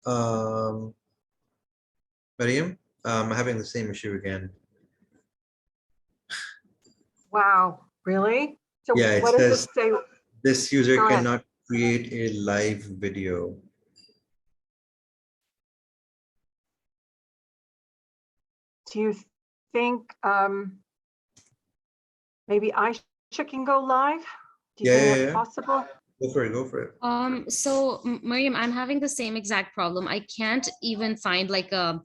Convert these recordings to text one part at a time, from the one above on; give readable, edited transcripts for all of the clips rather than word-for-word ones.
Um, Mariam, I'm having the same issue again. Wow, really? So Yeah, it what does it says say? this user Go ahead. cannot create a live video. Do you think maybe Aisha can go live? Do you Yeah, think yeah, that's yeah. possible? Go for it. Go for it. So Miriam, I'm having the same exact problem. I can't even find like the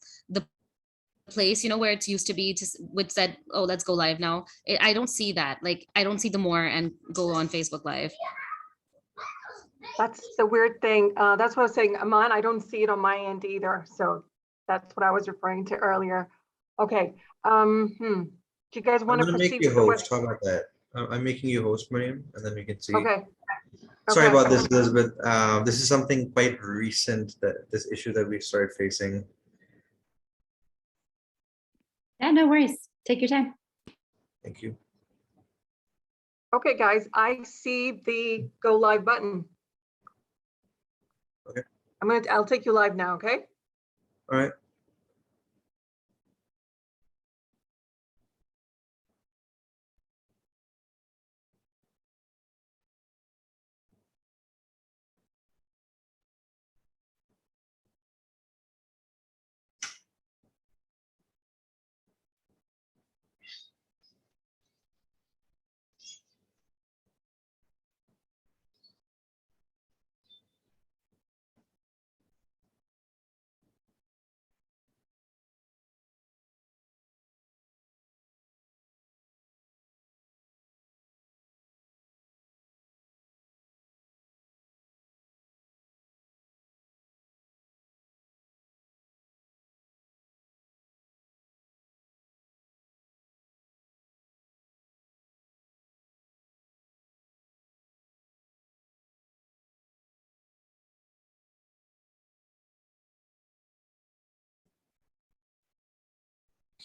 place, where it used to be just which said, oh, let's go live now. I don't see that. Like I don't see the more and go on Facebook Live. That's the weird thing. That's what I was saying, Aman. I don't see it on my end either. So that's what I was referring to earlier. Okay. Do you guys I'm want to gonna make proceed you with the web? host. How about that? I'm making you host, Mariam, and then we can see. Okay. Sorry Okay. about this, Elizabeth. This is something quite recent, that this issue that we started facing. Yeah, no worries. Take your time. Thank you. Okay, guys, I see the go live button. Okay. I'll take you live now, okay? All right.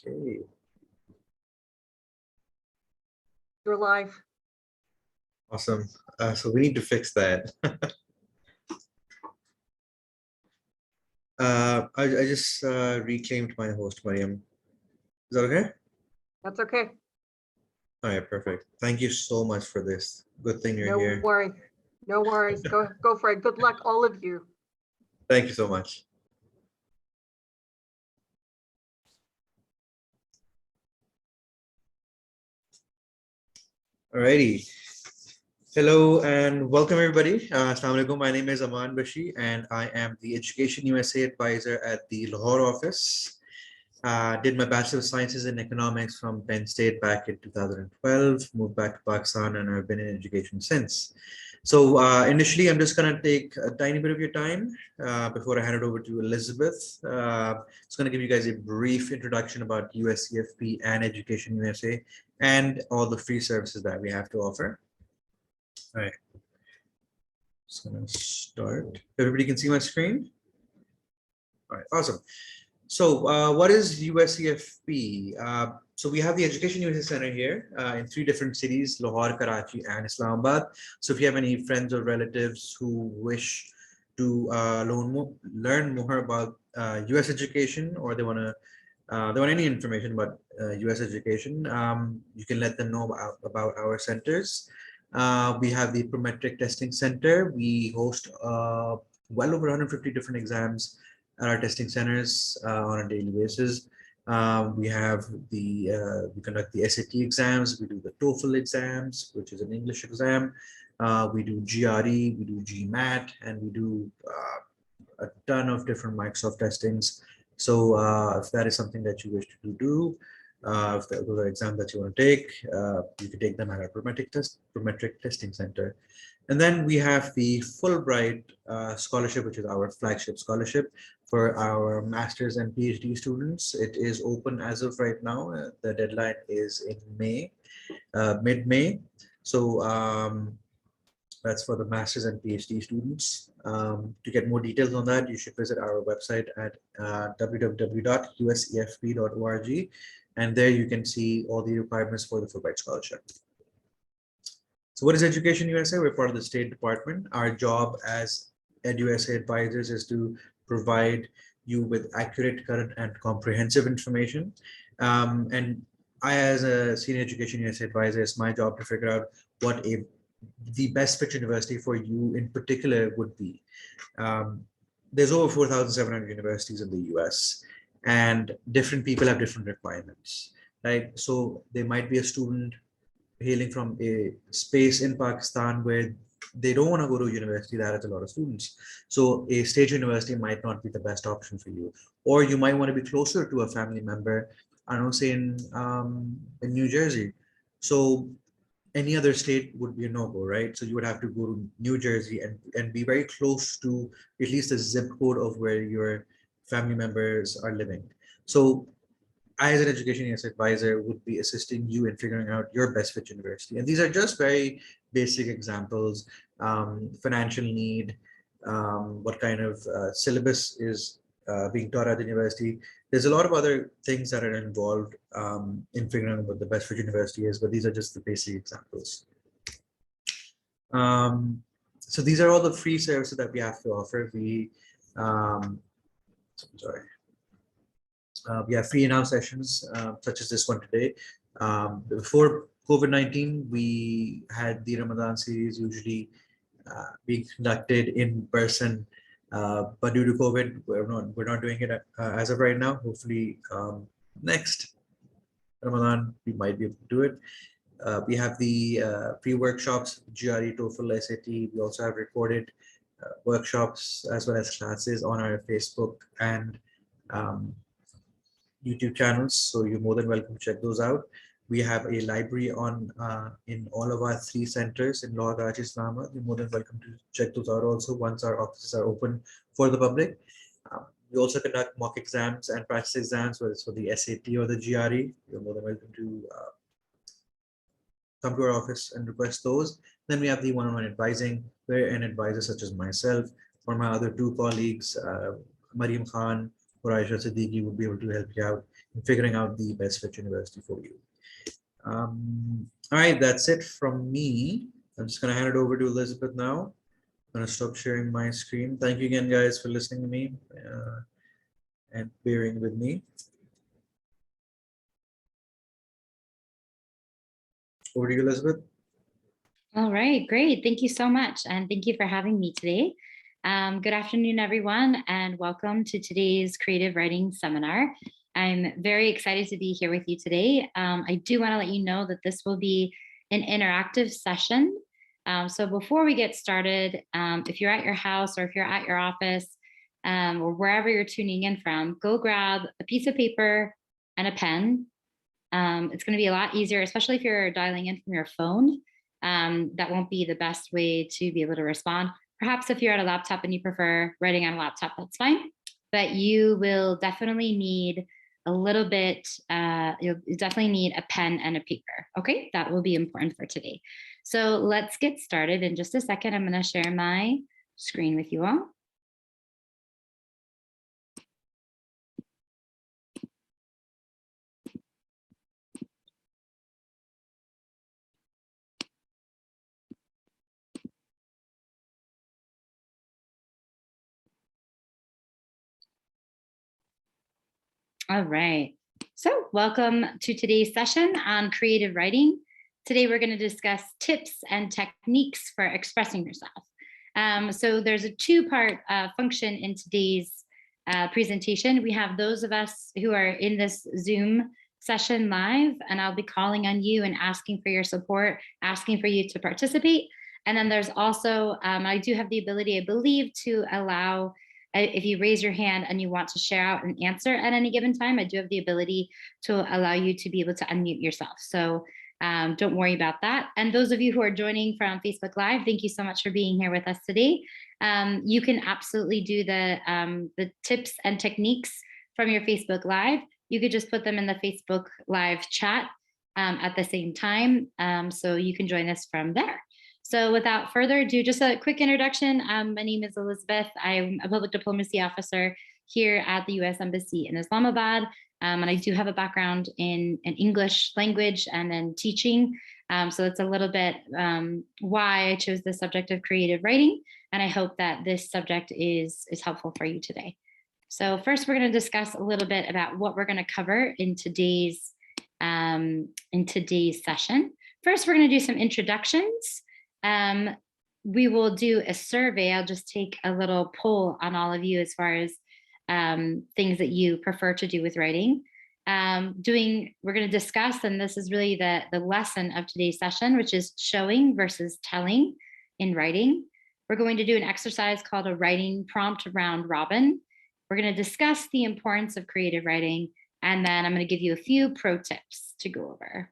Okay. You're live. Awesome. So we need to fix that. I just reclaimed my host, Mariam. Is that okay? That's okay. All right, perfect. Thank you so much for this. Good thing you're No here. worries. No worries. Go for it. Good luck, all of you. Thank you so much. Alrighty. Hello and welcome everybody. Assalamu alaikum. My name is Aman Bashi and I am the Education USA advisor at the Lahore office. Did my Bachelor of Sciences in Economics from Penn State back in 2012, moved back to Pakistan, and I've been in education since. So initially, I'm just going to take a tiny bit of your time before I hand it over to Elizabeth. It's going to give you guys a brief introduction about USCFP and Education USA and all the free services that we have to offer. All right. Just going to start. Everybody can see my screen? All right, awesome. So what is USCFP? So we have the Education USA Center here in 3 different cities, Lahore, Karachi, and Islamabad. So if you have any friends or relatives who wish to learn more about US education, or they want any information about US education, you can let them know about our centers. We have the Prometric Testing Center. We host well over 150 different exams at our testing centers on a daily basis. We conduct the SAT exams, we do the TOEFL exams, which is an English exam. We do GRE, we do GMAT, and we do a ton of different Microsoft testings. So if that is something that you wish to do, if those are exams that you want to take, you can take them at our Prometric Testing Center. And then we have the Fulbright scholarship, which is our flagship scholarship for our master's and PhD students. It is open as of right now. The deadline is in May, mid-May. So that's for the master's and PhD students. To get more details on that, you should visit our website at www.usefp.org. And there you can see all the requirements for the Fulbright scholarship. So what is Education USA? We're part of the State Department. Our job as EdUSA advisors is to provide you with accurate, current, and comprehensive information. And I, as a senior education USA advisor, it's my job to figure out what the best fit university for you in particular would be. There's over 4,700 universities in the US, and different people have different requirements, right? So there might be a student hailing from a space in Pakistan where they don't want to go to a university that has a lot of students. So a state university might not be the best option for you. Or you might want to be closer to a family member, I don't know, say in New Jersey. So any other state would be a no-go, right? So you would have to go to New Jersey and be very close to at least the zip code of where your family members are living. So I, as an education yes advisor, would be assisting you in figuring out your best fit university. And these are just very basic examples. Financial need, what kind of syllabus is being taught at the university. There's a lot of other things that are involved in figuring out what the best fit university is, but these are just the basic examples. So these are all the free services that we have to offer. We have free in-house sessions such as this one today. Before COVID-19, we had the Ramadan series usually being conducted in person, but due to COVID, we're not doing it as of right now. Hopefully, next Ramadan we might be able to do it. We have the pre-workshops, GRE, TOEFL, SAT. We also have recorded workshops as well as classes on our Facebook and YouTube channels, so you're more than welcome to check those out. We have a library on in all of our 3 centers in Lahore, Karachi, Islamabad. You're more than welcome to check those out also once our offices are open for the public. We also conduct mock exams and practice exams, whether it's for the SAT or the GRE. You're more than welcome to come to our office and request those. Then we have the one-on-one advising, where an advisor such as myself or my other 2 colleagues, Mariam Khan or Aisha Siddiqui, would be able to help you out in figuring out the best fit university for you. All right, that's it from me. I'm just going to hand it over to Elizabeth now. I'm going to stop sharing my screen. Thank you again, guys, for listening to me and bearing with me. Over to you, Elizabeth. All right, great. Thank you so much. And thank you for having me today. Good afternoon, everyone, and welcome to today's creative writing seminar. I'm very excited to be here with you today. I do want to let you know that this will be an interactive session. So before we get started, if you're at your house or if you're at your office or wherever you're tuning in from, go grab a piece of paper and a pen. It's going to be a lot easier, especially if you're dialing in from your phone. That won't be the best way to be able to respond. Perhaps if you're at a laptop and you prefer writing on a laptop, that's fine. But you will definitely need a little bit, you'll definitely need a pen and a paper. Okay, that will be important for today. So let's get started. In just a second, I'm going to share my screen with you all. All right. So welcome to today's session on creative writing. Today, we're going to discuss tips and techniques for expressing yourself. So there's a 2-part function in today's presentation. We have those of us who are in this Zoom session live, and I'll be calling on you and asking for your support, asking for you to participate. And then there's also, I do have the ability, I believe, to allow if you raise your hand and you want to share out an answer at any given time, I do have the ability to allow you to be able to unmute yourself. So don't worry about that. And those of you who are joining from Facebook Live, thank you so much for being here with us today. You can absolutely do the tips and techniques from your Facebook Live. You could just put them in the Facebook Live chat at the same time. So you can join us from there. So without further ado, just a quick introduction. My name is Elizabeth. I'm a public diplomacy officer here at the U.S. Embassy in Islamabad. And I do have a background in English language and then teaching. So that's a little bit why I chose the subject of creative writing. And I hope that this subject is helpful for you today. So first, we're going to discuss a little bit about what we're going to cover in today's session. First, we're going to do some introductions. We will do a survey. I'll just take a little poll on all of you as far as things that you prefer to do with writing. We're going to discuss, and this is really the lesson of today's session, which is showing versus telling in writing. We're going to do an exercise called a writing prompt round robin. We're going to discuss the importance of creative writing, and then I'm going to give you a few pro tips to go over.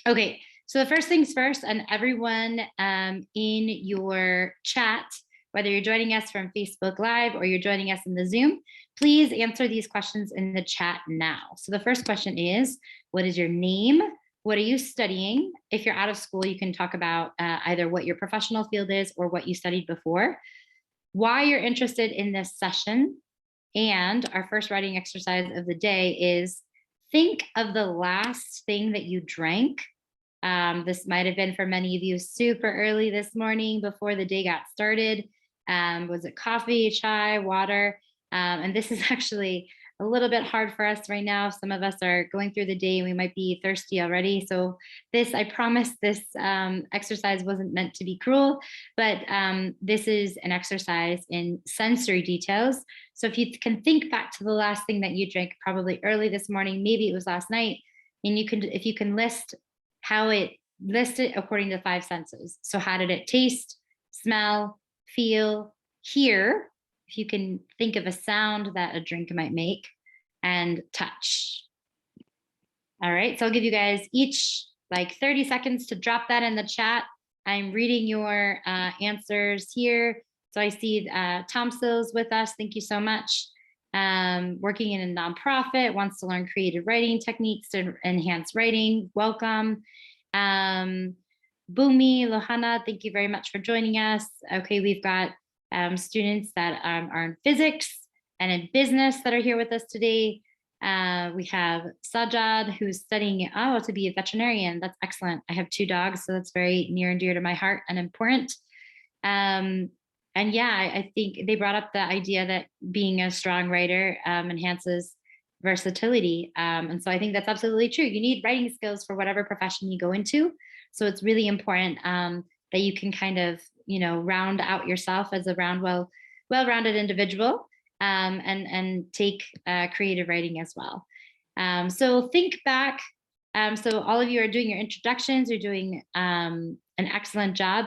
Okay, so the first things first, and everyone in your chat, whether you're joining us from Facebook Live or you're joining us in the Zoom, please answer these questions in the chat now. So the first question is, what is your name? What are you studying? If you're out of school, you can talk about either what your professional field is or what you studied before, why you're interested in this session. And our first writing exercise of the day is think of the last thing that you drank. This might have been for many of you super early this morning before the day got started. Was it coffee, chai, water? And this is actually a little bit hard for us right now. Some of us are going through the day and we might be thirsty already. So I promise this exercise wasn't meant to be cruel, but this is an exercise in sensory details. So if you can think back to the last thing that you drank, probably early this morning, maybe it was last night, and if you can list it according to 5 senses. So how did it taste, smell, feel, hear? If you can think of a sound that a drink might make, and touch. All right, so I'll give you guys each like 30 seconds to drop that in the chat. I'm reading your answers here. So I see Tom Sills with us. Thank you so much. Working in a nonprofit, wants to learn creative writing techniques to enhance writing. Welcome. Bumi, Lohana, thank you very much for joining us. Okay, we've got students that are in physics and in business that are here with us today. We have Sajad, who's studying to be a veterinarian. That's excellent. I have 2 dogs, so that's very near and dear to my heart and important. And yeah, I think they brought up the idea that being a strong writer enhances versatility. And so I think that's absolutely true. You need writing skills for whatever profession you go into. So it's really important that you can kind of, round out yourself as a well-rounded individual and take creative writing as well. So think back. So all of you are doing your introductions. You're doing an excellent job.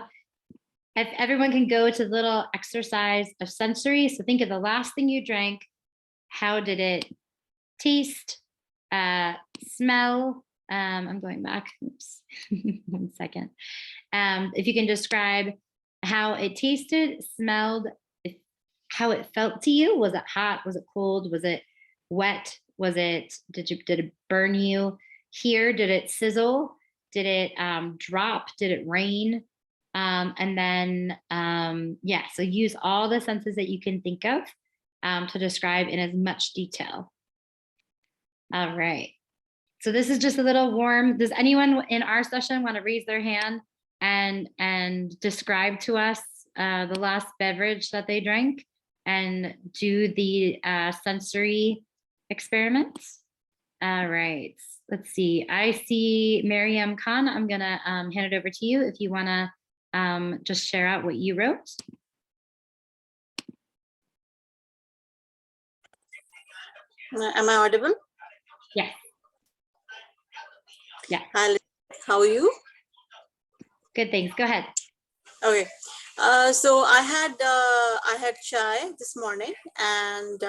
If everyone can go to the little exercise of sensory. So think of the last thing you drank. How did it taste, smell? I'm going back. Oops. 1 second. If you can describe how it tasted, smelled, how it felt to you. Was it hot? Was it cold? Was it wet? Did it burn you? Hear, did it sizzle? Did it drop? Did it rain? And then, so use all the senses that you can think of to describe in as much detail. All right. So this is just a little warm. Does anyone in our session want to raise their hand and describe to us the last beverage that they drank and do the sensory experiments? All right. Let's see. I see Mariam Khan. I'm going to hand it over to you if you want to just share out what you wrote. Am I audible? Yes. Yeah. Hi, how are you? Good, thanks. Go ahead. Okay. So I had chai this morning, and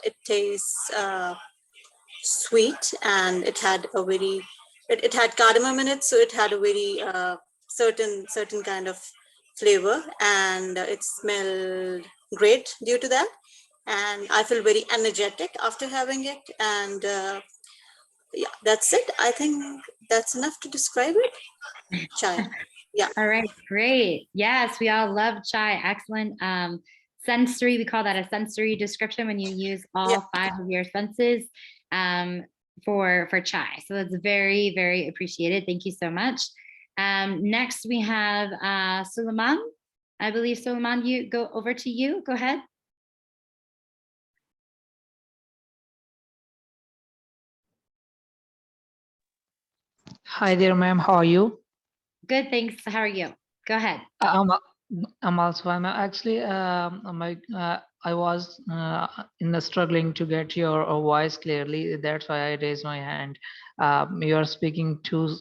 it tastes sweet, and it had a very it had cardamom in it, so it had a very certain kind of flavor, and it smelled great due to that. And I feel very energetic after having it, and yeah, that's it. I think that's enough to describe it. Chai. Yeah. All right, great. Yes, we all love chai. Excellent. Sensory, we call that a sensory description when you use all 5 of your senses for chai. So that's very, very appreciated. Thank you so much. Next, we have Suleiman. I believe Suleiman, you go over to you. Go ahead. Hi there, ma'am. How are you? Good, thanks. How are you? Go ahead. I'm I'm also fine. Actually, I was in the struggling to get your voice clearly. That's why I raised my hand. You are speaking too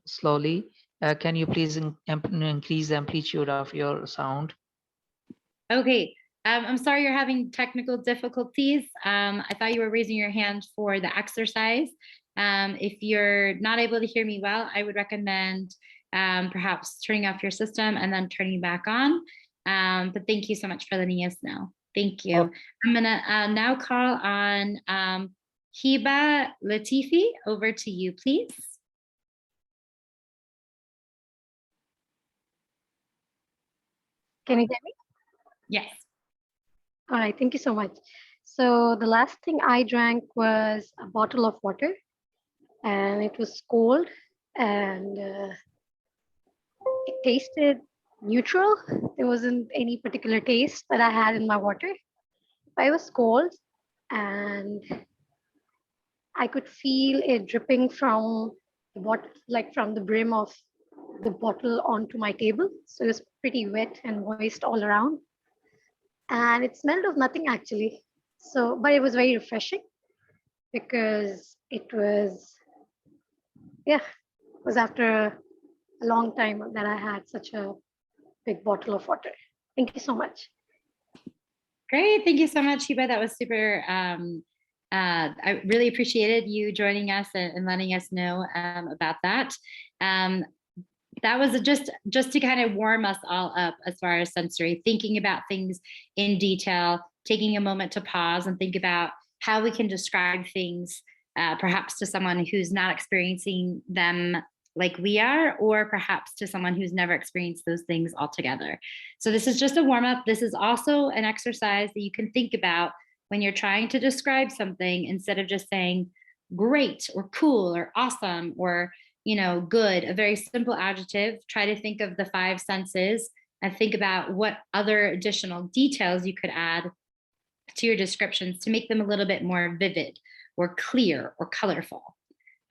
slowly. Can you please increase the amplitude of your sound? Okay. I'm sorry you're having technical difficulties. I thought you were raising your hand for the exercise. If you're not able to hear me well, I would recommend perhaps turning off your system and then turning back on. But thank you so much for letting us know. Thank you. Oh. I'm gonna now call on Hiba Latifi. Over to you, please. Can you hear me? Yes. All right, thank you so much. So the last thing I drank was a bottle of water, and it was cold, and it tasted neutral. There wasn't any particular taste that I had in my water, but it was cold, and I could feel it dripping from the bottle, like from the brim of the bottle onto my table. So it was pretty wet and moist all around. And it smelled of nothing actually. So, but it was very refreshing because it was, yeah, it was after a long time that I had such a big bottle of water. Thank you so much. Great. Thank you so much, Hiba. That was super. I really appreciated you joining us and letting us know about that. That was just to kind of warm us all up as far as sensory, thinking about things in detail, taking a moment to pause and think about how we can describe things, perhaps to someone who's not experiencing them like we are, or perhaps to someone who's never experienced those things altogether. So this is just a warm up. This is also an exercise that you can think about when you're trying to describe something, instead of just saying great or cool or awesome or good, a very simple adjective. Try to think of the five senses and think about what other additional details you could add to your descriptions to make them a little bit more vivid or clear or colorful.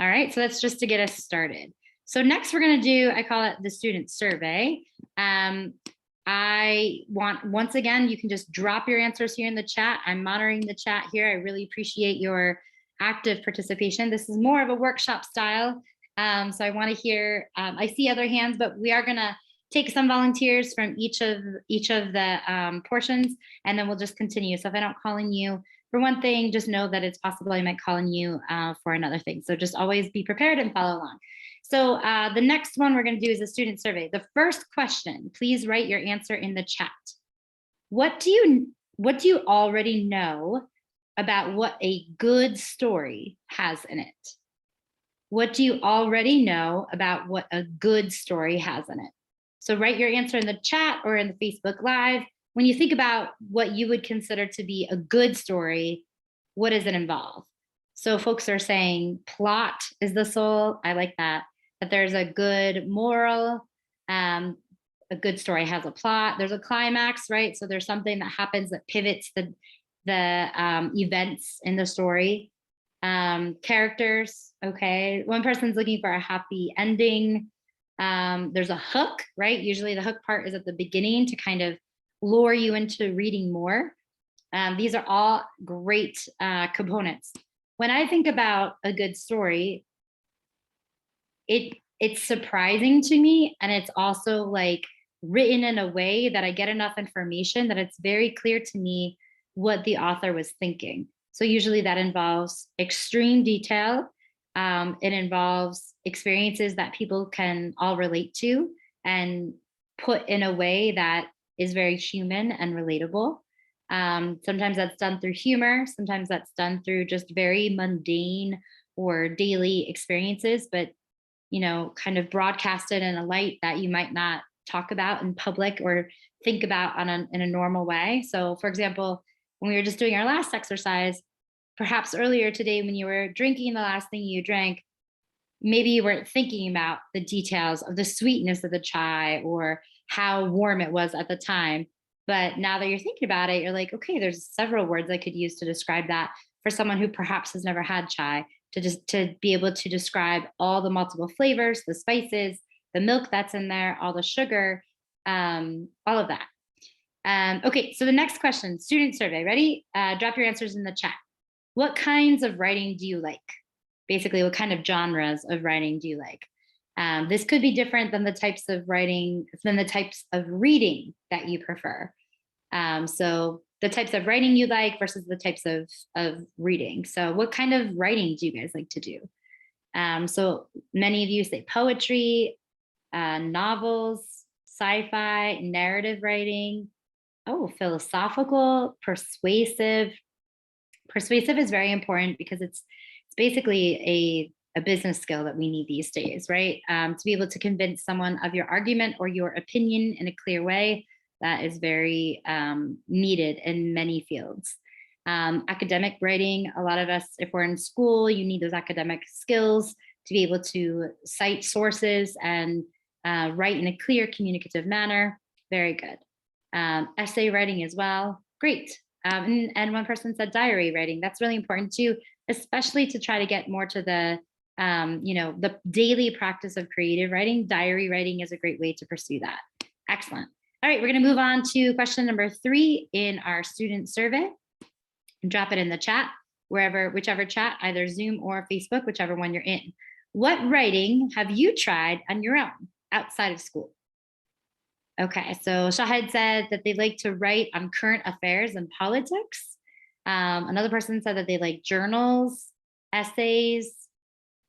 All right, so that's just to get us started. So next we're going to do, I call it the student survey. I want, once again, you can just drop your answers here in the chat. I'm monitoring the chat here. I really appreciate your active participation. This is more of a workshop style. So I want to hear, I see other hands, but we are going to take some volunteers from each of the portions, and then we'll just continue. So if I don't call on you for one thing, just know that it's possible I might call on you for another thing. So just always be prepared and follow along. So the next one we're going to do is a student survey. The first question, please write your answer in the chat. What do you already know about what a good story has in it? What do you already know about what a good story has in it? So write your answer in the chat or in the Facebook Live. When you think about what you would consider to be a good story, what does it involve? So folks are saying plot is the soul. I like that. That there's a good moral. A good story has a plot. There's a climax, right? So there's something that happens that pivots the events in the story. Characters, okay. One person's looking for a happy ending. There's a hook, right? Usually the hook part is at the beginning to kind of lure you into reading more. These are all great components. When I think about a good story, it's surprising to me, and it's also like written in a way that I get enough information that it's very clear to me what the author was thinking. So usually that involves extreme detail. It involves experiences that people can all relate to and put in a way that is very human and relatable. Sometimes that's done through humor. Sometimes that's done through just very mundane or daily experiences, but kind of broadcasted in a light that you might not talk about in public or think about in a normal way. So for example, when we were just doing our last exercise, perhaps earlier today when you were drinking the last thing you drank, maybe you weren't thinking about the details of the sweetness of the chai or how warm it was at the time. But now that you're thinking about it, you're like, okay, there's several words I could use to describe that for someone who perhaps has never had chai. to be able to describe all the multiple flavors, the spices, the milk that's in there, all the sugar, all of that. Okay, so the next question, student survey, ready? Drop your answers in the chat. What kinds of writing do you like? Basically, what kind of genres of writing do you like? This could be different than the types of writing, than the types of reading that you prefer. So the types of writing you like versus the types of reading. So what kind of writing do you guys like to do? So many of you say poetry, novels, sci-fi, narrative writing. Oh, philosophical, persuasive. Persuasive is very important because it's basically a business skill that we need these days, right? To be able to convince someone of your argument or your opinion in a clear way, that is very needed in many fields. Academic writing, a lot of us, if we're in school, you need those academic skills to be able to cite sources and write in a clear communicative manner. Very good. Essay writing as well, great. And one person said diary writing. That's really important too, especially to try to get more to the the daily practice of creative writing. Diary writing is a great way to pursue that. Excellent. All right, we're going to move on to question number 3 in our student survey. Drop it in the chat, whichever chat, either Zoom or Facebook, whichever one you're in. What writing have you tried on your own outside of school? Okay, so Shahid said that they like to write on current affairs and politics. Another person said that they like journals, essays,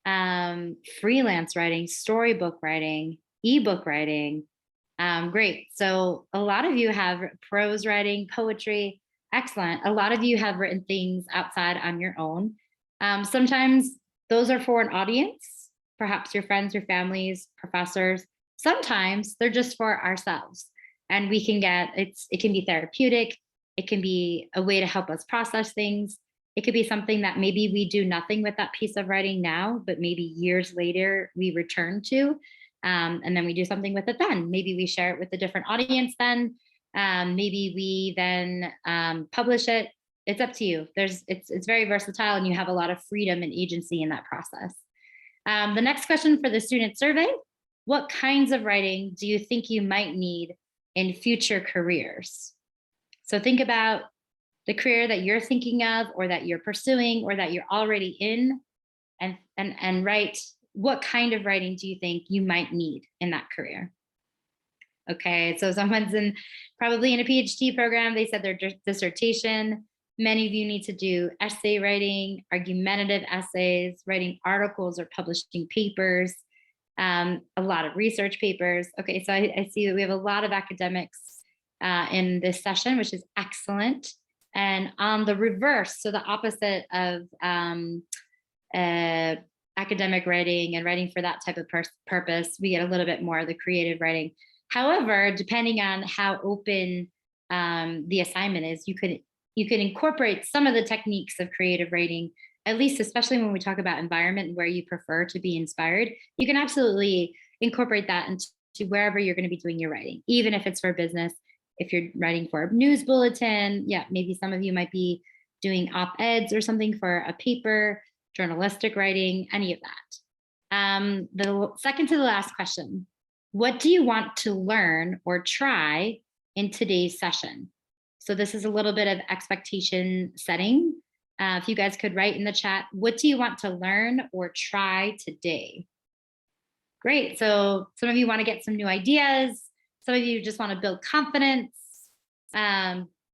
freelance writing, storybook writing, ebook writing. Great. So a lot of you have prose writing, poetry. Excellent. A lot of you have written things outside on your own. Sometimes those are for an audience, perhaps your friends, your families, professors. Sometimes they're just for ourselves, and we can it can be therapeutic. It can be a way to help us process things. It could be something that maybe we do nothing with that piece of writing now, but maybe years later we return to, and then we do something with it then. Maybe we share it with a different audience then. Maybe we then publish it. It's up to you. It's very versatile, and you have a lot of freedom and agency in that process. The next question for the student survey: what kinds of writing do you think you might need in future careers? So think about the career that you're thinking of, or that you're pursuing, or that you're already in, and write, what kind of writing do you think you might need in that career? Okay, so someone's probably in a PhD program. They said their dissertation. Many of you need to do essay writing, argumentative essays, writing articles or publishing papers, a lot of research papers. Okay, so I see that we have a lot of academics in this session, which is excellent. And on the reverse, so the opposite of academic writing and writing for that type of purpose, we get a little bit more of the creative writing. However, depending on how open the assignment is, you could incorporate some of the techniques of creative writing, at least especially when we talk about environment where you prefer to be inspired. You can absolutely incorporate that into wherever you're going to be doing your writing, even if it's for business. If you're writing for a news bulletin, yeah, maybe some of you might be doing op-eds or something for a paper, journalistic writing, any of that. The second to the last question: what do you want to learn or try in today's session? So this is a little bit of expectation setting. If you guys could write in the chat, what do you want to learn or try today? Great. So some of you want to get some new ideas. Some of you just want to build confidence.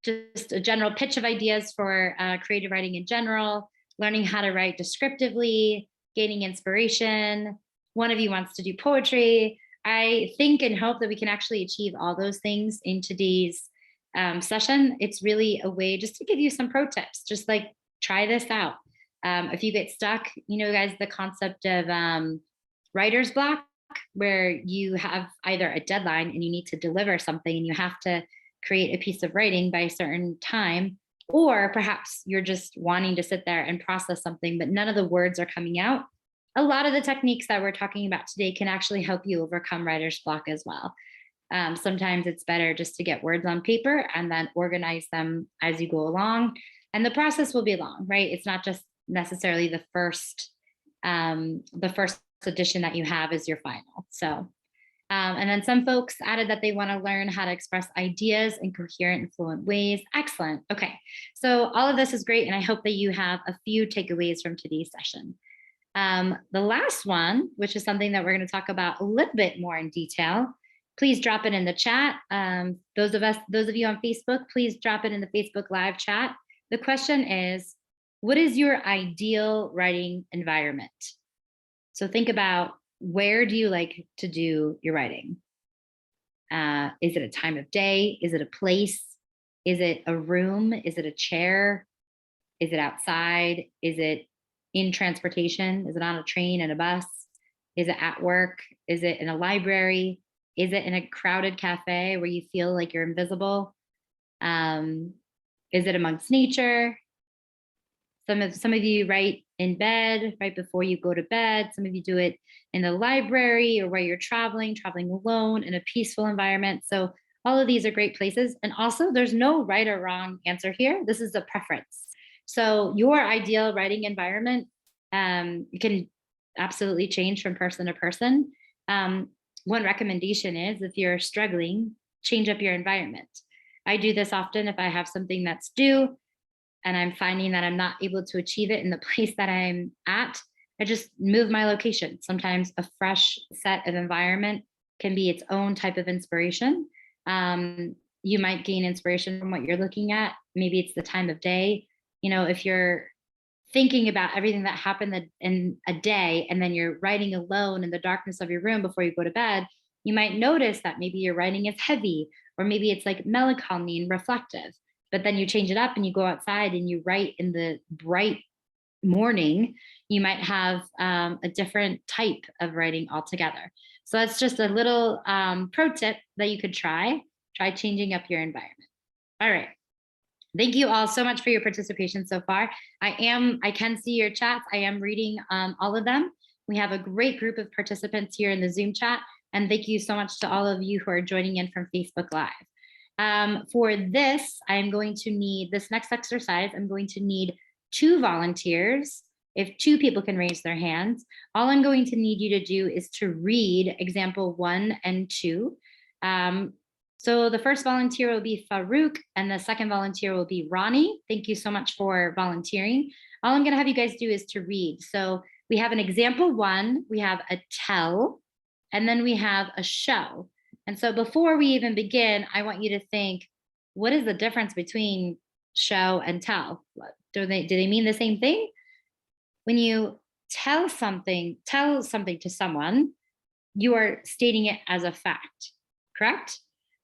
Just a general pitch of ideas for creative writing in general, learning how to write descriptively, gaining inspiration. One of you wants to do poetry. I think and hope that we can actually achieve all those things in today's session. It's really a way just to give you some pro tips, just like try this out. If you get stuck, guys, the concept of writer's block, where you have either a deadline and you need to deliver something and you have to create a piece of writing by a certain time, or perhaps you're just wanting to sit there and process something, but none of the words are coming out. A lot of the techniques that we're talking about today can actually help you overcome writer's block as well. Sometimes it's better just to get words on paper and then organize them as you go along. And the process will be long, right? It's not just necessarily the first the first edition that you have is your final. So, and then some folks added that they want to learn how to express ideas in coherent and fluent ways. Excellent. Okay. So all of this is great. And I hope that you have a few takeaways from today's session. The last one, which is something that we're going to talk about a little bit more in detail, please drop it in the chat. Those of you on Facebook, please drop it in the Facebook live chat. The question is, what is your ideal writing environment? So think about, where do you like to do your writing? Is it a time of day? Is it a place? Is it a room? Is it a chair? Is it outside? Is it in transportation? Is it on a train and a bus? Is it at work? Is it in a library? Is it in a crowded cafe where you feel like you're invisible? Is it amongst nature? Some of you write in bed right before you go to bed. Some of you do it in the library or where you're traveling alone in a peaceful environment. So all of these are great places. And also, there's no right or wrong answer here. This is a preference. So your ideal writing environment can absolutely change from person to person. One recommendation is, if you're struggling, change up your environment. I do this often if I have something that's due and I'm finding that I'm not able to achieve it in the place that I'm at, I just move my location. Sometimes a fresh set of environment can be its own type of inspiration. You might gain inspiration from what you're looking at. Maybe it's the time of day. You know, if you're thinking about everything that happened in a day, and then you're writing alone in the darkness of your room before you go to bed, you might notice that maybe your writing is heavy, or maybe it's like melancholy and reflective. But then you change it up and you go outside and you write in the bright morning, you might have a different type of writing altogether. So that's just a little pro tip that you could try changing up your environment. All right. Thank you all so much for your participation so far. I can see your chats. I am reading all of them. We have a great group of participants here in the Zoom chat. And thank you so much to all of you who are joining in from Facebook Live. For this, I'm going to need, this next exercise, I'm going to need 2 volunteers. If 2 people can raise their hands, all I'm going to need you to do is to read example 1 and 2. So the first volunteer will be Farouk, and the second volunteer will be Ronnie. Thank you so much for volunteering. All I'm going to have you guys do is to read. So we have an example 1, we have a tell, and then we have a show. And so before we even begin, I want you to think, what is the difference between show and tell? Do they mean the same thing? When you tell something to someone, you are stating it as a fact, correct?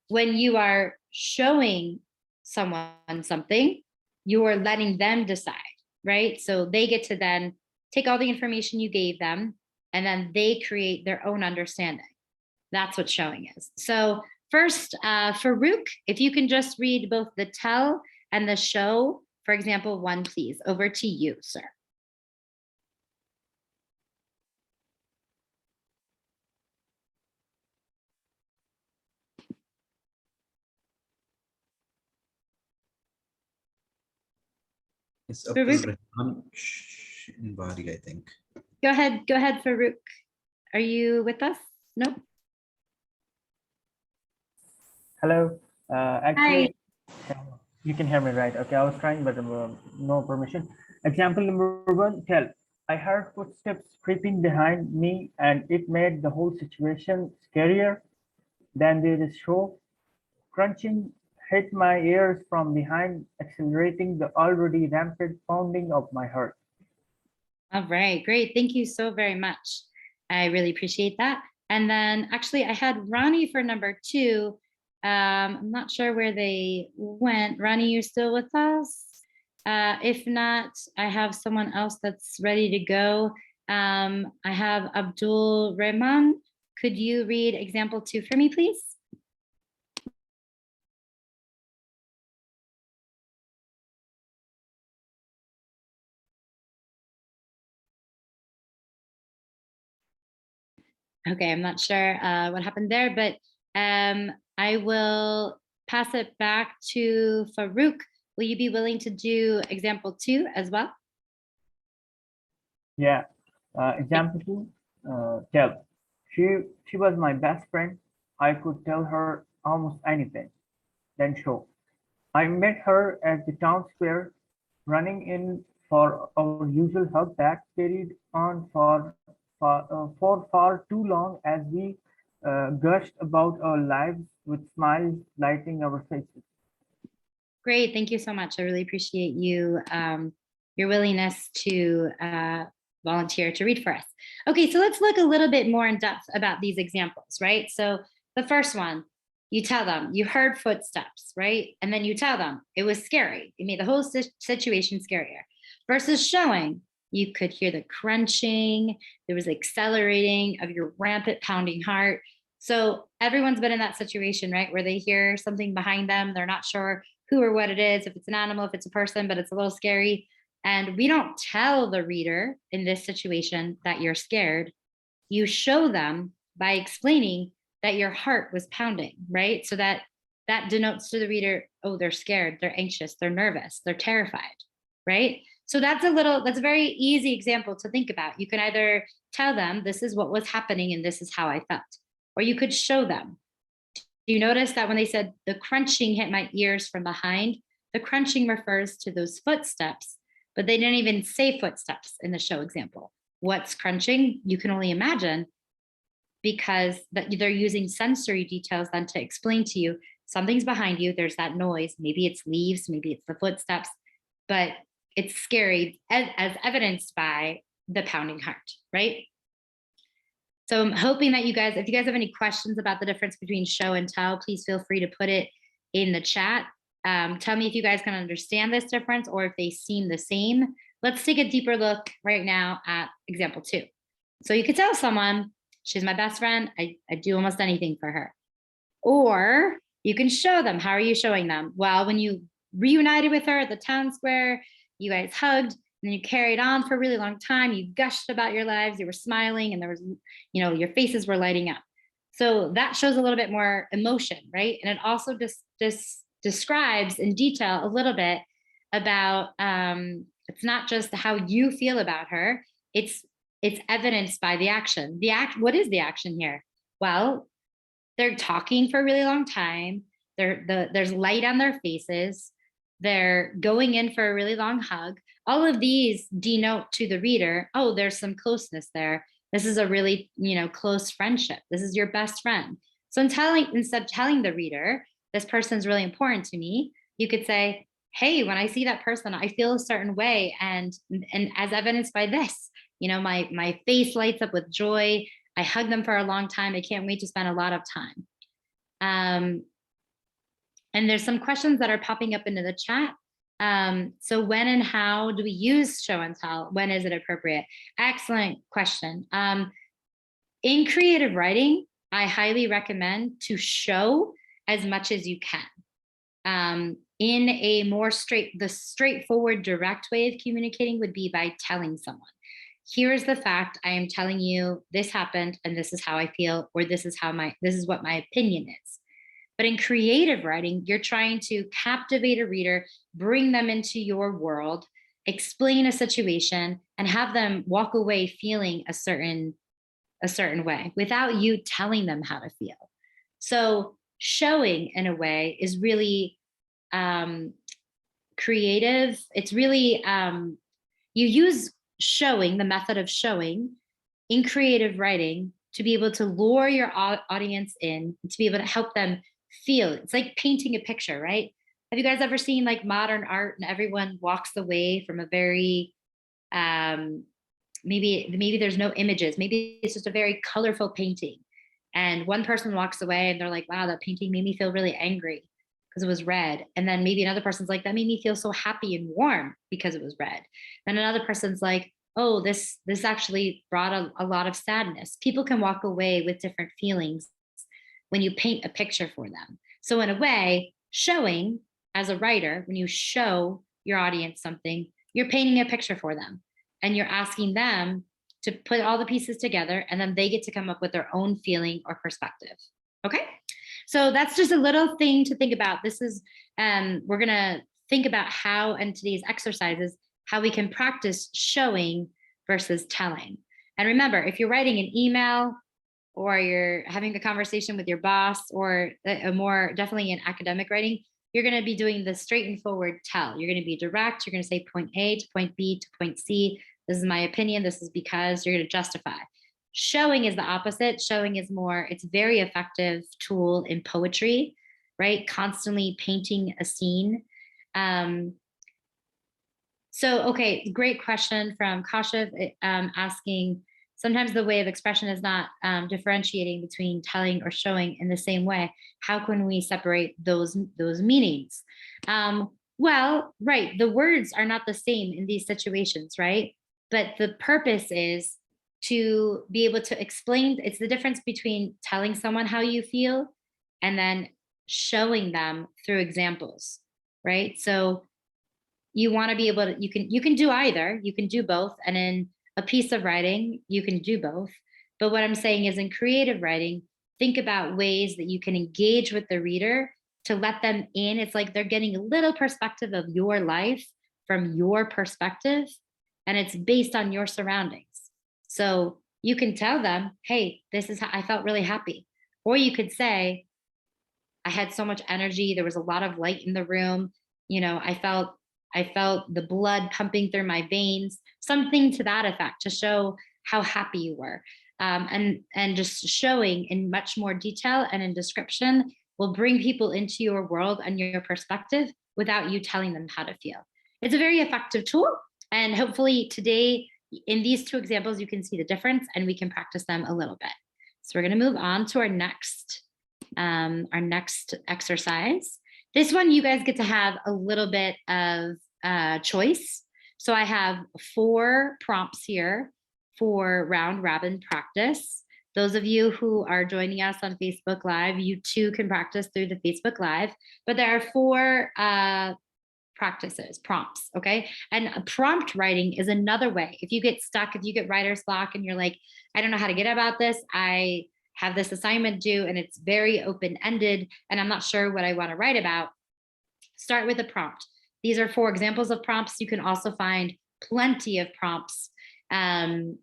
When you are showing someone something, you are letting them decide, right? So they get to then take all the information you gave them, and then they create their own understanding. That's what showing is. So first, Farouk, if you can just read both the tell and the show, for example 1, please. Over to you, sir. It's up Farouk? to Rehan in Bari, I think. Go ahead, Farouk. Are you with us? Nope. Hello. Actually, you can hear me, right? Okay, I was trying, but no permission. Example number 1, tell. I heard footsteps creeping behind me, and it made the whole situation scarier. Then there is show. Crunching hit my ears from behind, accelerating the already rampant pounding of my heart. All right, great. Thank you so very much. I really appreciate that. And then actually I had Ronnie for number 2. I'm not sure where they went. Ronnie, you still with us? If not, I have someone else that's ready to go. I have Abdul Rahman. Could you read example 2 for me, please? Okay, I'm not sure what happened there, but I will pass it back to Farouk. Will you be willing to do example 2 as well? Yeah. Example 2, tell. She was my best friend. I could tell her almost anything. Then show. I met her at the town square, running in for our usual hug that carried on for far too long as we gushed about our lives with smiles lighting our faces. Great, thank you so much. I really appreciate you, your willingness to volunteer to read for us. Okay, so let's look a little bit more in depth about these examples, right? So the first one, you tell them you heard footsteps, right? And then you tell them it was scary. It made the whole situation scarier. Versus showing, you could hear the crunching, there was accelerating of your rampant pounding heart. So everyone's been in that situation, right? Where they hear something behind them, they're not sure who or what it is, if it's an animal, if it's a person, but it's a little scary. And we don't tell the reader in this situation that you're scared. You show them by explaining that your heart was pounding, right? So that denotes to the reader, oh, they're scared, they're anxious, they're nervous, they're terrified, right? So that's a very easy example to think about. You can either tell them this is what was happening and this is how I felt, or you could show them. Do you notice that when they said the crunching hit my ears from behind, the crunching refers to those footsteps, but they didn't even say footsteps in the show example. What's crunching? You can only imagine, because they're using sensory details then to explain to you something's behind you, there's that noise, maybe it's leaves, maybe it's the footsteps, but it's scary as evidenced by the pounding heart, right? So I'm hoping that you guys, if you guys have any questions about the difference between show and tell, please feel free to put it in the chat. Tell me if you guys can understand this difference or if they seem the same. Let's take a deeper look right now at example 2. So you could tell someone, she's my best friend, I do almost anything for her. Or you can show them. How are you showing them? Well, when you reunited with her at the town square, you guys hugged, and then you carried on for a really long time. You gushed about your lives, you were smiling, and there was, your faces were lighting up. So that shows a little bit more emotion, right? And it also describes in detail a little bit about, it's not just how you feel about her, it's evidenced by the action. What is the action here? Well, they're talking for a really long time. There's light on their faces. They're going in for a really long hug. All of these denote to the reader, oh, there's some closeness there. This is a really, close friendship. This is your best friend. So instead of telling the reader, this person's really important to me, you could say, hey, when I see that person, I feel a certain way. And as evidenced by this, my face lights up with joy. I hug them for a long time. I can't wait to spend a lot of time. And there's some questions that are popping up into the chat. So when and how do we use show and tell? When is it appropriate? Excellent question. In creative writing, I highly recommend to show as much as you can. In a more straightforward, direct way of communicating would be by telling someone. Here's the fact, I am telling you this happened and this is how I feel, or this is what my opinion is. But in creative writing, you're trying to captivate a reader, bring them into your world, explain a situation, and have them walk away feeling a certain way without you telling them how to feel. So showing in a way is really creative. It's really, you use showing, the method of showing in creative writing to be able to lure your audience in, to be able to help them feel. It's like painting a picture, right? Have you guys ever seen like modern art and everyone walks away from a very, maybe there's no images, maybe it's just a very colorful painting. And one person walks away and they're like, wow, that painting made me feel really angry because it was red. And then maybe another person's like, that made me feel so happy and warm because it was red. Then another person's like, oh, this actually brought a lot of sadness. People can walk away with different feelings when you paint a picture for them. So in a way, showing as a writer, when you show your audience something, you're painting a picture for them and you're asking them to put all the pieces together, and then they get to come up with their own feeling or perspective. Okay, so that's just a little thing to think about. This is, we're gonna think about how in today's exercises, how we can practice showing versus telling. And remember, if you're writing an email or you're having a conversation with your boss, or a more definitely in academic writing, you're going to be doing the straight and forward tell. You're going to be direct. You're going to say point A to point B to point C. This is my opinion. This is because. You're going to justify. Showing is the opposite. Showing is more, it's a very effective tool in poetry, right? Constantly painting a scene. So, okay, great question from Kashiv, asking, sometimes the way of expression is not differentiating between telling or showing in the same way. How can we separate those meanings? Well, right, the words are not the same in these situations, right? But the purpose is to be able to explain. It's the difference between telling someone how you feel and then showing them through examples, right? So you want to be able to, you can do either, you can do both. And in a piece of writing, you can do both. But what I'm saying is, in creative writing, think about ways that you can engage with the reader to let them in. It's like they're getting a little perspective of your life from your perspective, and it's based on your surroundings. So you can tell them, hey, this is how I felt really happy. Or you could say, I had so much energy. There was a lot of light in the room. You know, I felt the blood pumping through my veins, something to that effect, to show how happy you were. And just showing in much more detail and in description will bring people into your world and your perspective without you telling them how to feel. It's a very effective tool. And hopefully today, in these two examples, you can see the difference and we can practice them a little bit. So we're going to move on to our next exercise. This one, you guys get to have a little bit of choice. So I have 4 prompts here for round robin practice. Those of you who are joining us on Facebook Live, you too can practice through the Facebook Live, but there are 4 prompts, okay? And prompt writing is another way. If you get stuck, if you get writer's block and you're like, I don't know how to get about this, I have this assignment due and it's very open-ended and I'm not sure what I want to write about, start with a prompt. These are 4 examples of prompts. You can also find plenty of prompts on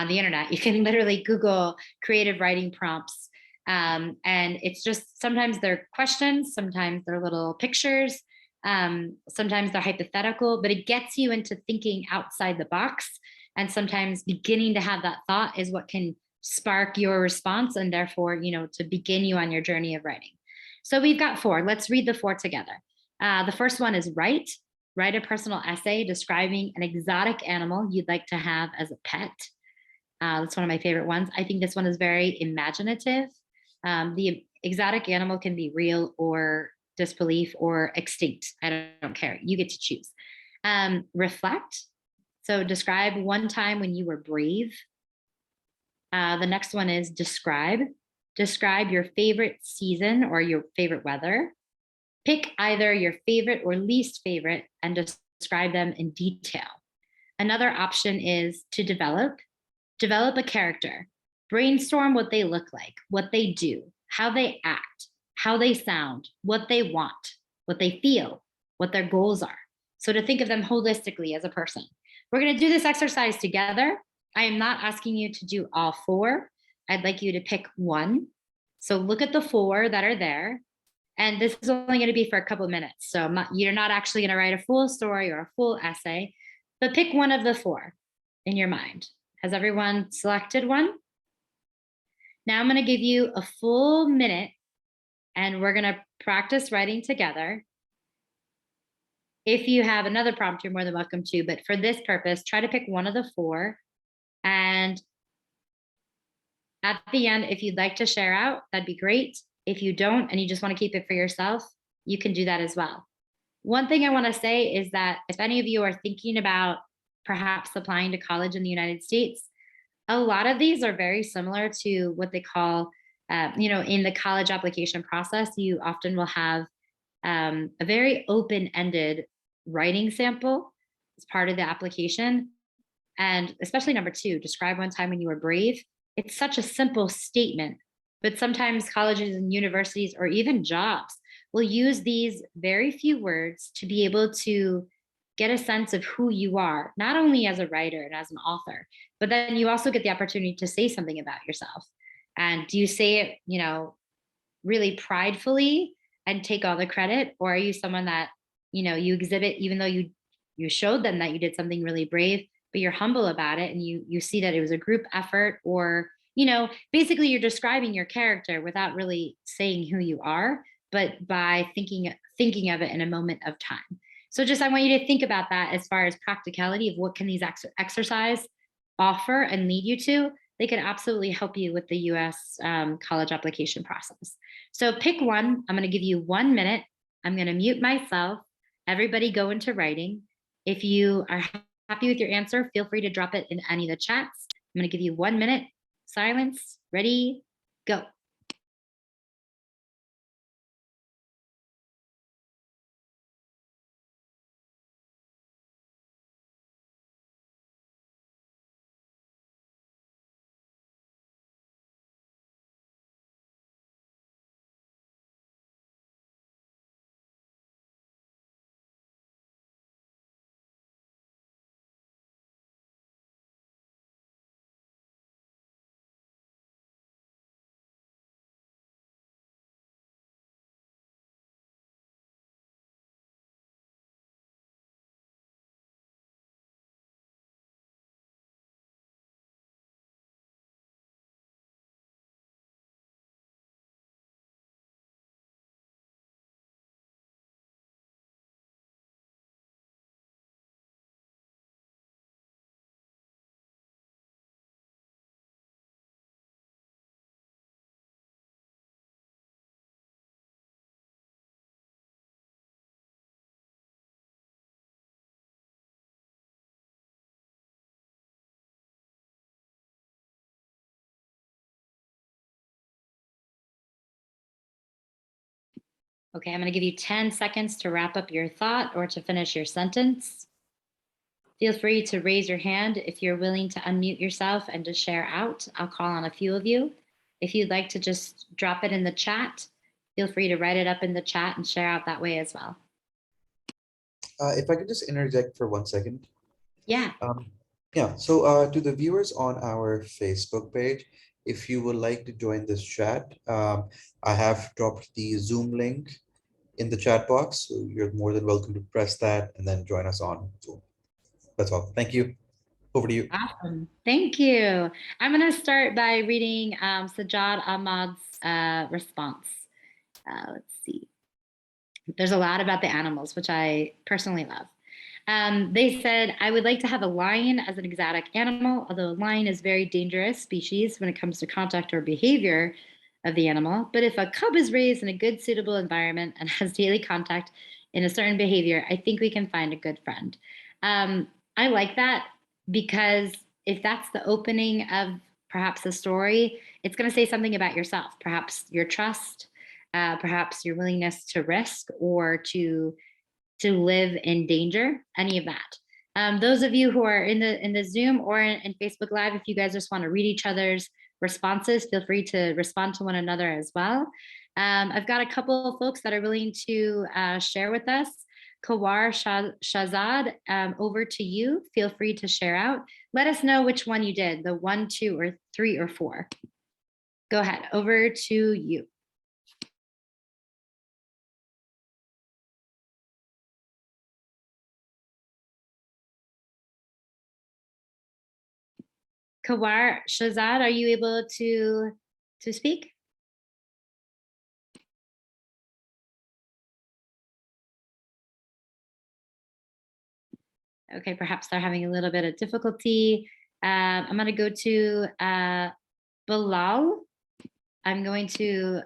the internet. You can literally Google creative writing prompts. And it's just, sometimes they're questions, sometimes they're little pictures, sometimes they're hypothetical, but it gets you into thinking outside the box. And sometimes beginning to have that thought is what can spark your response and therefore, you know, to begin you on your journey of writing. So we've got 4. Let's read the 4 together. The first one is write a personal essay describing an exotic animal you'd like to have as a pet. That's one of my favorite ones. I think this one is very imaginative. The exotic animal can be real or disbelief or extinct. I don't care. You get to choose. Reflect. So describe one time when you were brave. The next one is describe. Describe your favorite season or your favorite weather. Pick either your favorite or least favorite and describe them in detail. Another option is to develop a character. Brainstorm what they look like, what they do, how they act, how they sound, what they want, what they feel, what their goals are. So to think of them holistically as a person. We're going to do this exercise together. I am not asking you to do all 4. I'd like you to pick one. So look at the 4 that are there. And this is only going to be for a couple of minutes. So you're not actually going to write a full story or a full essay, but pick one of the 4 in your mind. Has everyone selected one? Now I'm going to give you a full minute and we're going to practice writing together. If you have another prompt, you're more than welcome to, but for this purpose, try to pick one of the 4. And at the end, if you'd like to share out, that'd be great. If you don't, and you just want to keep it for yourself, you can do that as well. One thing I want to say is that if any of you are thinking about perhaps applying to college in the United States, a lot of these are very similar to what they call, in the college application process, you often will have a very open-ended writing sample as part of the application. And especially number 2, describe one time when you were brave. It's such a simple statement, but sometimes colleges and universities or even jobs will use these very few words to be able to get a sense of who you are, not only as a writer and as an author, but then you also get the opportunity to say something about yourself. And do you say it, you know, really pridefully and take all the credit, or are you someone that, you know, you exhibit, even though you showed them that you did something really brave, but you're humble about it, and you see that it was a group effort, or, you know, basically you're describing your character without really saying who you are, but by thinking of it in a moment of time. So just, I want you to think about that as far as practicality of what can these exercise offer and lead you to. They could absolutely help you with the US college application process. So pick one. I'm going to give you 1 minute. I'm going to mute myself. Everybody go into writing. If you are happy with your answer, feel free to drop it in any of the chats. I'm going to give you 1 minute. Silence. Ready? Go. Okay, I'm going to give you 10 seconds to wrap up your thought or to finish your sentence. Feel free to raise your hand if you're willing to unmute yourself and to share out. I'll call on a few of you. If you'd like to just drop it in the chat, feel free to write it up in the chat and share out that way as well. If I could just interject for 1 second. Yeah. Yeah, so to the viewers on our Facebook page, if you would like to join this chat, I have dropped the Zoom link in the chat box. So you're more than welcome to press that and then join us on Zoom. That's all. Thank you. Over to you. Awesome. Thank you. I'm going to start by reading Sajjad Ahmad's response. Let's see. There's a lot about the animals, which I personally love. They said, I would like to have a lion as an exotic animal, although a lion is a very dangerous species when it comes to contact or behavior of the animal. But if a cub is raised in a good, suitable environment and has daily contact in a certain behavior, I think we can find a good friend. I like that, because if that's the opening of perhaps a story, it's going to say something about yourself, perhaps your trust, perhaps your willingness to risk or to live in danger, any of that. Those of you who are in the Zoom or in Facebook Live, if you guys just want to read each other's responses, feel free to respond to one another as well. I've got a couple of folks that are willing to share with us. Kawar Shahzad, over to you. Feel free to share out. Let us know which one you did, the 1, 2, or 3, or 4. Go ahead, over to you. Kawar Shahzad, are you able to speak? Okay, perhaps they're having a little bit of difficulty. I'm going to go to Bilal. I'm going to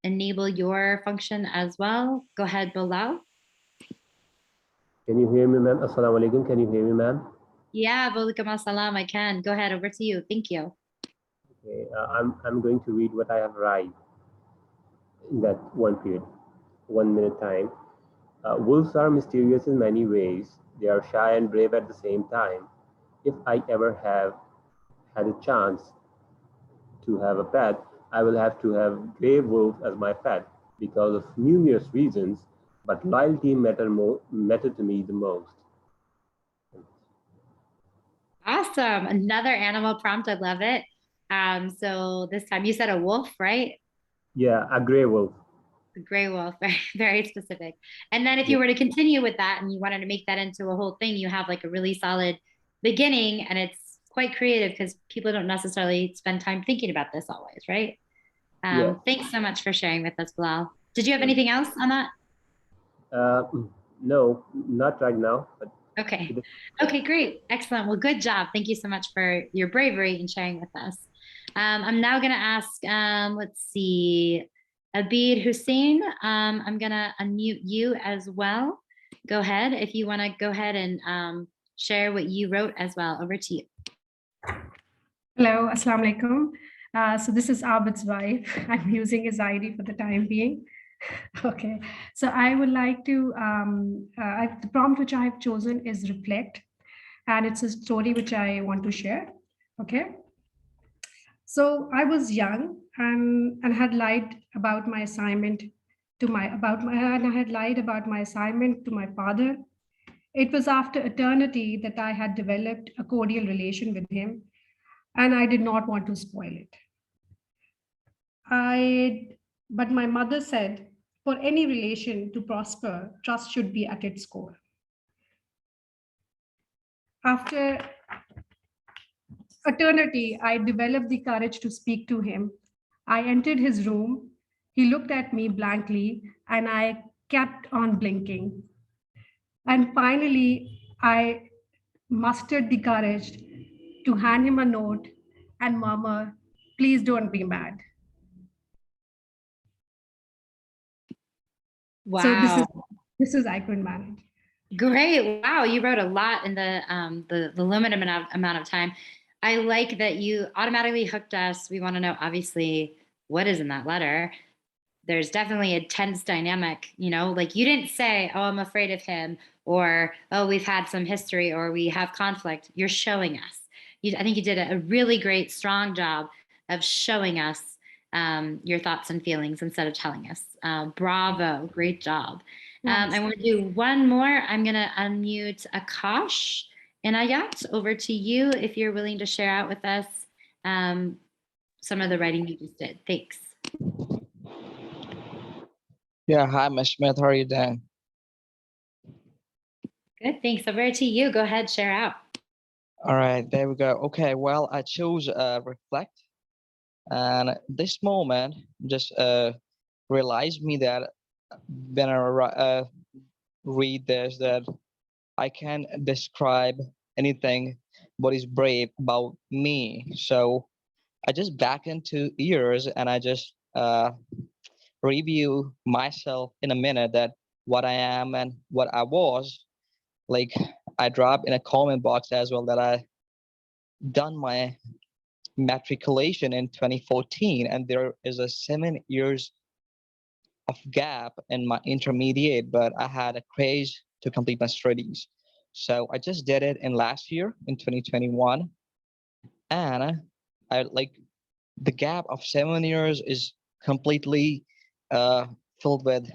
enable your function as well. Go ahead, Bilal. Can you hear me, ma'am? Assalamu alaikum. Can you hear me, ma'am? Yeah, walaikum assalam. I can. Go ahead, over to you. Thank you. Okay, I'm going to read what I have written in that one period, 1 minute time. Wolves are mysterious in many ways. They are shy and brave at the same time. If I ever have had a chance to have a pet, I will have to have gray wolf as my pet because of numerous reasons, but loyalty mattered to me the most. Awesome. Another animal prompt. I love it. So this time you said a wolf, right? Yeah, a gray wolf. A gray wolf, very, very specific. And then if you were to continue with that and you wanted to make that into a whole thing, you have like a really solid beginning, and it's quite creative because people don't necessarily spend time thinking about this always, right? Yeah. Thanks so much for sharing with us, Bilal. Did you have anything else on that? No, not right now. But Okay. Okay, great. Excellent. Well, good job. Thank you so much for your bravery in sharing with us. I'm now going to ask, let's see, Abid Hussein. I'm going to unmute you as well. Go ahead. If you want to go ahead and share what you wrote as well. Over to you. Hello, Assalamu alaikum. So this is Abid's wife. I'm using his ID for the time being. Okay, so I would like to, the prompt which I have chosen is reflect, and it's a story which I want to share. Okay, so I was young and had lied about my assignment and I had lied about my assignment to my father. It was after eternity that I had developed a cordial relation with him, and I did not want to spoil it. But my mother said, for any relation to prosper, trust should be at its core. After eternity, I developed the courage to speak to him. I entered his room. He looked at me blankly, and I kept on blinking. And finally, I mustered the courage to hand him a note and murmur, please don't be mad. Wow. So this is I Could Manage. Great. Wow. You wrote a lot in the limited amount of time. I like that you automatically hooked us. We want to know, obviously, what is in that letter. There's definitely a tense dynamic, like you didn't say, oh, I'm afraid of him, or, oh, we've had some history, or we have conflict. You're showing us. I think you did a really great, strong job of showing us your thoughts and feelings instead of telling us. Bravo. Great job. I want to do one more. I'm going to unmute Akash and Ayat. Over to you if you're willing to share out with us some of the writing you just did. Thanks. Yeah, hi, Ms. Smith. How are you doing? Good, thanks. Over to you. Go ahead, share out. All right, there we go. Okay, well, I chose reflect, and this moment just realized me that when I read this, that I can describe anything what is brave about me. So I just back into years and I just review myself in a minute that what I am and what I was. Like I drop in a comment box as well that I done my matriculation in 2014 and there is a 7 years of gap in my intermediate, but I had a craze to complete my studies. So I just did it in last year in 2021. And I like the gap of 7 years is completely filled with,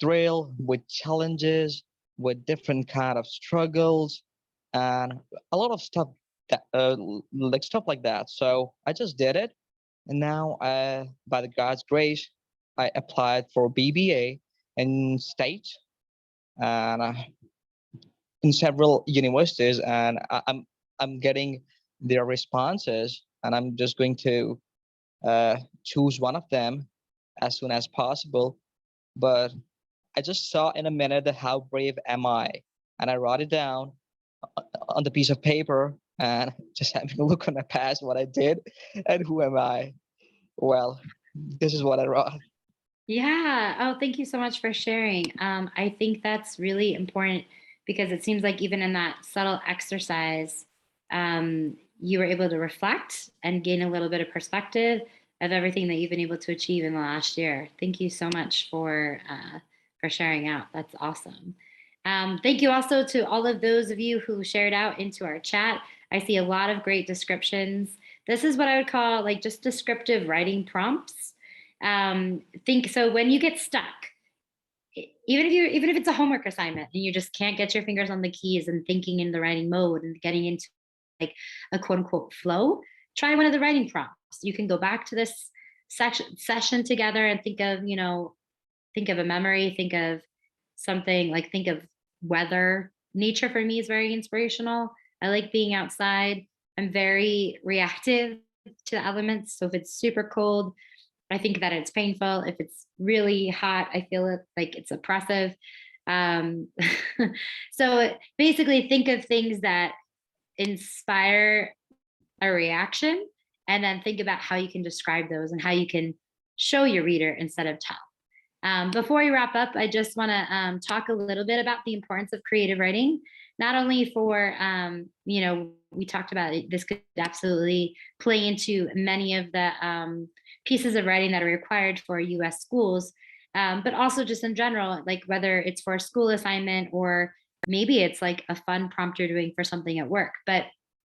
thrill, with challenges, with different kind of struggles and a lot of stuff that like stuff like that. So I just did it. And now by the God's grace, I applied for BBA in state and in several universities, and I'm getting their responses, and I'm just going to choose one of them as soon as possible. But I just saw in a minute that how brave am I, and I wrote it down on the piece of paper and just having a look on my past, what I did, and who am I. Well, this is what I wrote. Yeah. Oh, thank you so much for sharing. I think that's really important because it seems like even in that subtle exercise, you were able to reflect and gain a little bit of perspective of everything that you've been able to achieve in the last year. Thank you so much for sharing out. That's awesome. Thank you also to all of those of you who shared out into our chat. I see a lot of great descriptions. This is what I would call like just descriptive writing prompts. So when you get stuck, even if it's a homework assignment and you just can't get your fingers on the keys and thinking in the writing mode and getting into a quote unquote flow, try one of the writing prompts. You can go back to this session together and think of, think of a memory, think of something, like think of weather. Nature for me is very inspirational. I like being outside. I'm very reactive to the elements. So if it's super cold, I think that it's painful. If it's really hot, I feel it like it's oppressive. So basically think of things that inspire a reaction, and then think about how you can describe those and how you can show your reader instead of tell. Before we wrap up, I just want to talk a little bit about the importance of creative writing, not only for, we talked about it, this could absolutely play into many of the pieces of writing that are required for US schools, but also just in general, like whether it's for a school assignment or maybe it's like a fun prompt you're doing for something at work. But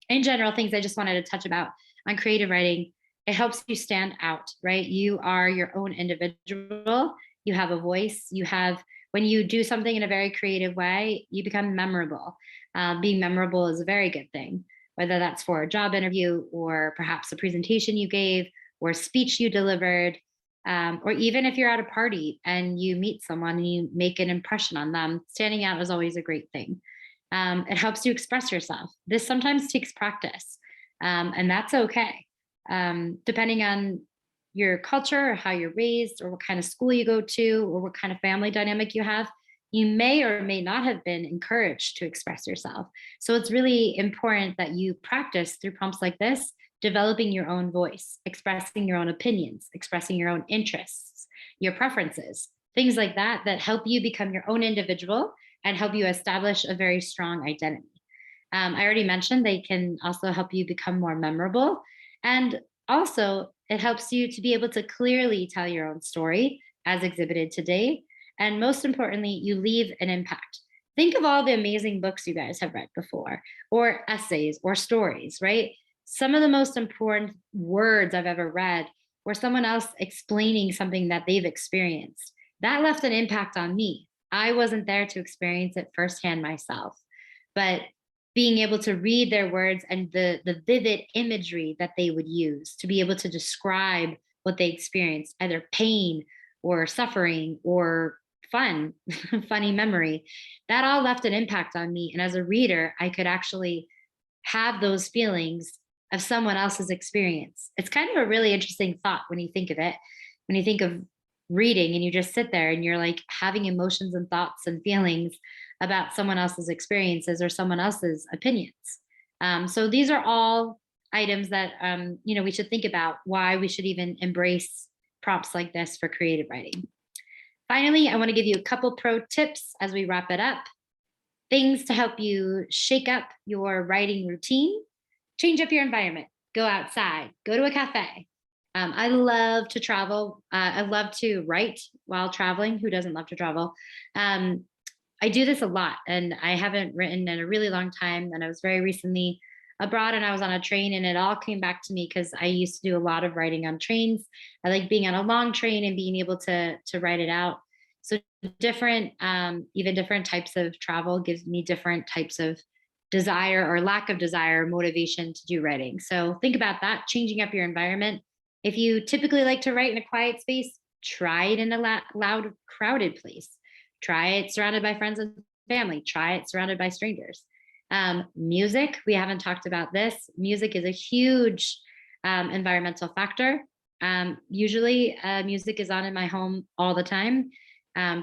in general, things I just wanted to touch about on creative writing, it helps you stand out, right? You are your own individual. You have a voice. When you do something in a very creative way, you become memorable. Being memorable is a very good thing, whether that's for a job interview or perhaps a presentation you gave or a speech you delivered, or even if you're at a party and you meet someone and you make an impression on them, standing out is always a great thing. It helps you express yourself. This sometimes takes practice, and that's okay. Depending on your culture or how you're raised or what kind of school you go to or what kind of family dynamic you have, you may or may not have been encouraged to express yourself. So it's really important that you practice through prompts like this, developing your own voice, expressing your own opinions, expressing your own interests, your preferences, things like that, that help you become your own individual and help you establish a very strong identity. I already mentioned they can also help you become more memorable. And also, it helps you to be able to clearly tell your own story as exhibited today. And most importantly, you leave an impact. Think of all the amazing books you guys have read before, or essays or stories, right? Some of the most important words I've ever read were someone else explaining something that they've experienced. That left an impact on me. I wasn't there to experience it firsthand myself, but being able to read their words and the vivid imagery that they would use to be able to describe what they experienced, either pain or suffering or fun, funny memory, that all left an impact on me. And as a reader, I could actually have those feelings of someone else's experience. It's kind of a really interesting thought when you think of it, when you think of reading and you just sit there and you're like having emotions and thoughts and feelings about someone else's experiences or someone else's opinions. So these are all items that we should think about why we should even embrace prompts like this for creative writing. Finally, I want to give you a couple pro tips as we wrap it up. Things to help you shake up your writing routine. Change up your environment. Go outside. Go to a cafe. I love to travel. I love to write while traveling. Who doesn't love to travel? I do this a lot, and I haven't written in a really long time. And I was very recently abroad, and I was on a train, and it all came back to me because I used to do a lot of writing on trains. I like being on a long train and being able to write it out. So different, even different types of travel gives me different types of desire or lack of desire, motivation to do writing. So think about that, changing up your environment. If you typically like to write in a quiet space, try it in a loud, crowded place. Try it surrounded by friends and family. Try it surrounded by strangers. Music, we haven't talked about this. Music is a huge environmental factor. Usually music is on in my home all the time.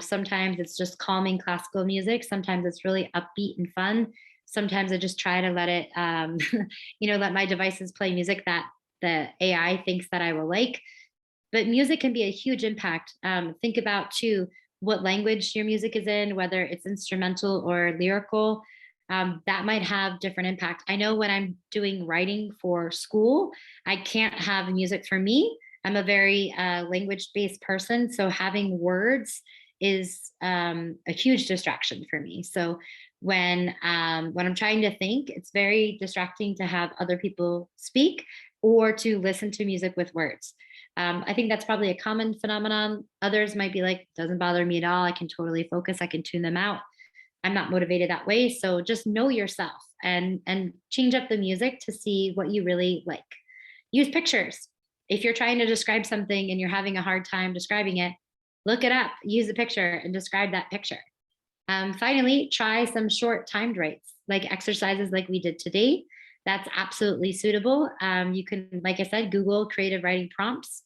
Sometimes it's just calming classical music. Sometimes it's really upbeat and fun. Sometimes I just try to let it, let my devices play music that the AI thinks that I will like. But music can be a huge impact. Think about too, what language your music is in, whether it's instrumental or lyrical, that might have different impact. I know when I'm doing writing for school, I can't have music for me. I'm a very language-based person, so having words is a huge distraction for me. So when I'm trying to think, it's very distracting to have other people speak or to listen to music with words. I think that's probably a common phenomenon. Others might be like, doesn't bother me at all. I can totally focus. I can tune them out. I'm not motivated that way. So just know yourself and change up the music to see what you really like. Use pictures. If you're trying to describe something and you're having a hard time describing it, look it up, use a picture and describe that picture. Finally, try some short timed writes, like exercises like we did today. That's absolutely suitable. You can, like I said, Google creative writing prompts.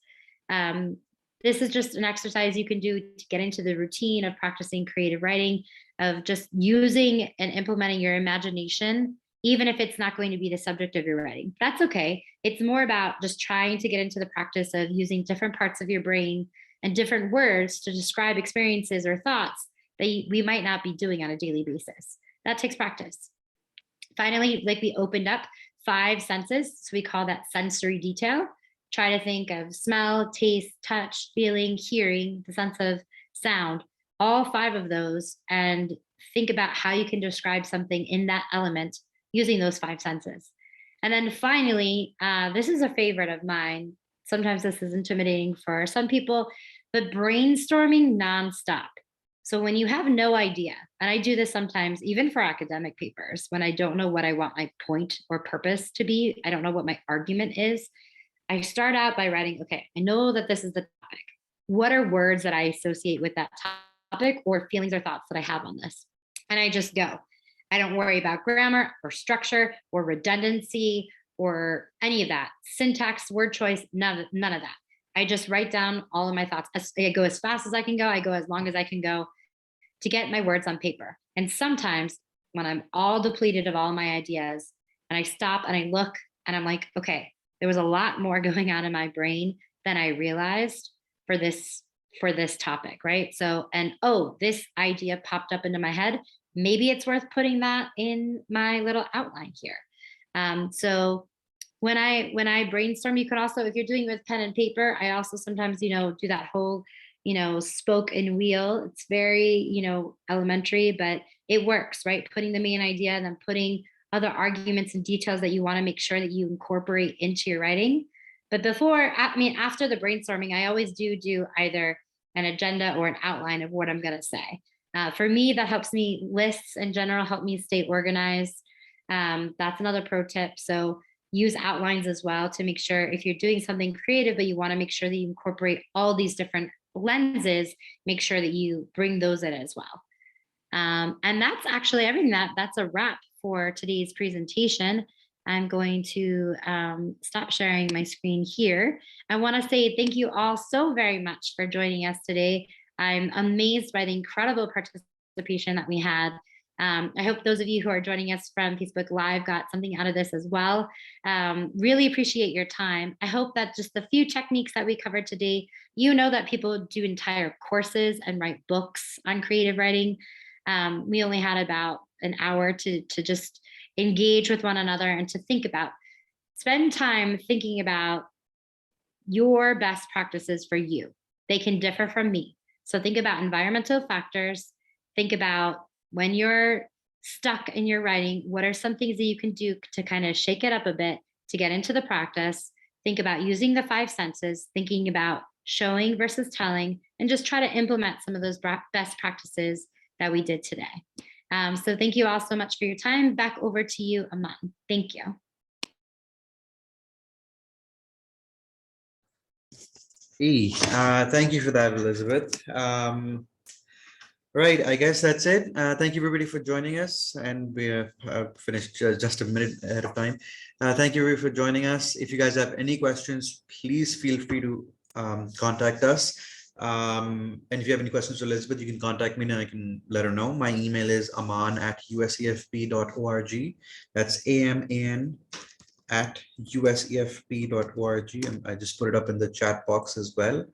This is just an exercise you can do to get into the routine of practicing creative writing, of just using and implementing your imagination, even if it's not going to be the subject of your writing. That's okay. It's more about just trying to get into the practice of using different parts of your brain and different words to describe experiences or thoughts that we might not be doing on a daily basis. That takes practice. Finally, like we opened up 5 senses, so we call that sensory detail. Try to think of smell, taste, touch, feeling, hearing, the sense of sound, all 5 of those, and think about how you can describe something in that element using those 5 senses. And then finally, this is a favorite of mine. Sometimes this is intimidating for some people, but brainstorming nonstop. So when you have no idea, and I do this sometimes even for academic papers, when I don't know what I want my point or purpose to be, I don't know what my argument is, I start out by writing, okay, I know that this is the topic. What are words that I associate with that topic or feelings or thoughts that I have on this? And I just go. I don't worry about grammar or structure or redundancy or any of that. Syntax, word choice, none of that. I just write down all of my thoughts. I go as fast as I can go. I go as long as I can go to get my words on paper. And sometimes when I'm all depleted of all my ideas and I stop and I look and I'm like, okay, there was a lot more going on in my brain than I realized for this topic, right? So, and oh, this idea popped up into my head. Maybe it's worth putting that in my little outline here. So when I brainstorm, you could also, if you're doing it with pen and paper, I also sometimes, do that whole, spoke and wheel. It's very, elementary, but it works, right? Putting the main idea and then putting other arguments and details that you want to make sure that you incorporate into your writing. But after the brainstorming, I always do either an agenda or an outline of what I'm going to say. For me, that helps me, lists in general help me stay organized. That's another pro tip. So use outlines as well to make sure if you're doing something creative, but you want to make sure that you incorporate all these different lenses, make sure that you bring those in as well. And that's actually everything. That's a wrap for today's presentation. I'm going to stop sharing my screen here. I want to say thank you all so very much for joining us today. I'm amazed by the incredible participation that we had. I hope those of you who are joining us from Facebook Live got something out of this as well. Really appreciate your time. I hope that just the few techniques that we covered today, that people do entire courses and write books on creative writing. We only had about an hour to just engage with one another and to spend time thinking about your best practices for you. They can differ from me. So think about environmental factors. Think about when you're stuck in your writing, what are some things that you can do to kind of shake it up a bit to get into the practice? Think about using the 5 senses, thinking about showing versus telling, and just try to implement some of those best practices that we did today. So thank you all so much for your time. Back over to you, Aman. Thank you. Thank you for that, Elizabeth. Right, I guess that's it. Thank you everybody for joining us, and we have finished just a minute ahead of time. Thank you everybody for joining us. If you guys have any questions, please feel free to contact us. And if you have any questions for Elizabeth, you can contact me and I can let her know. My email is aman@usefp.org. That's aman@usefp.org. And I just put it up in the chat box as well.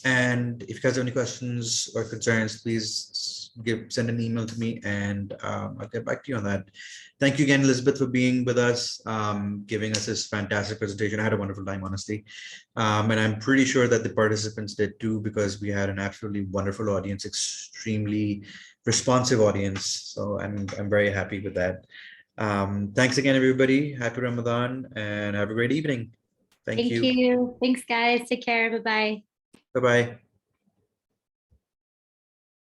And if you guys have any questions or concerns, please send an email to me and I'll get back to you on that. Thank you again, Elizabeth, for being with us, giving us this fantastic presentation. I had a wonderful time, honestly. And I'm pretty sure that the participants did too, because we had an absolutely wonderful audience, extremely responsive audience. So I'm very happy with that. Thanks again, everybody. Happy Ramadan and have a great evening. Thank you. Thanks, guys. Take care. Bye-bye. Bye-bye.